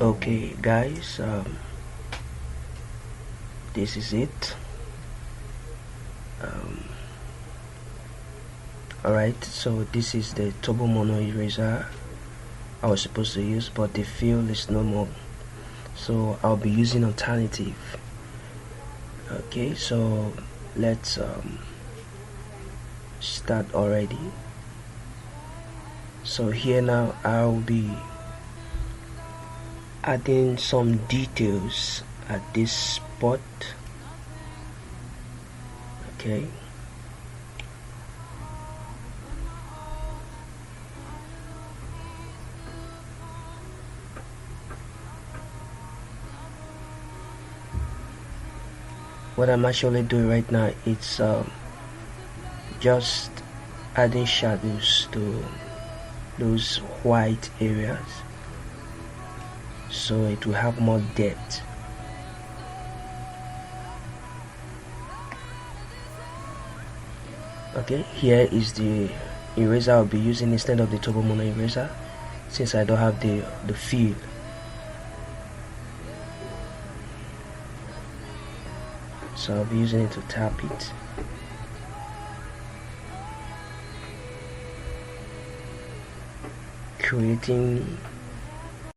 Okay guys, this is it. Alright, so this is the turbo mono eraser I was supposed to use, but the fill is no more, so I'll be using alternative. Okay, so let's start already. So here now I'll be adding some details at this spot. Okay, what I'm actually doing right now, it's just adding shadows to those white areas so it will have more depth. Okay, here is the eraser I'll be using instead of the turbo mono eraser, since I don't have the fill. So I'll be using it to tap it. Creating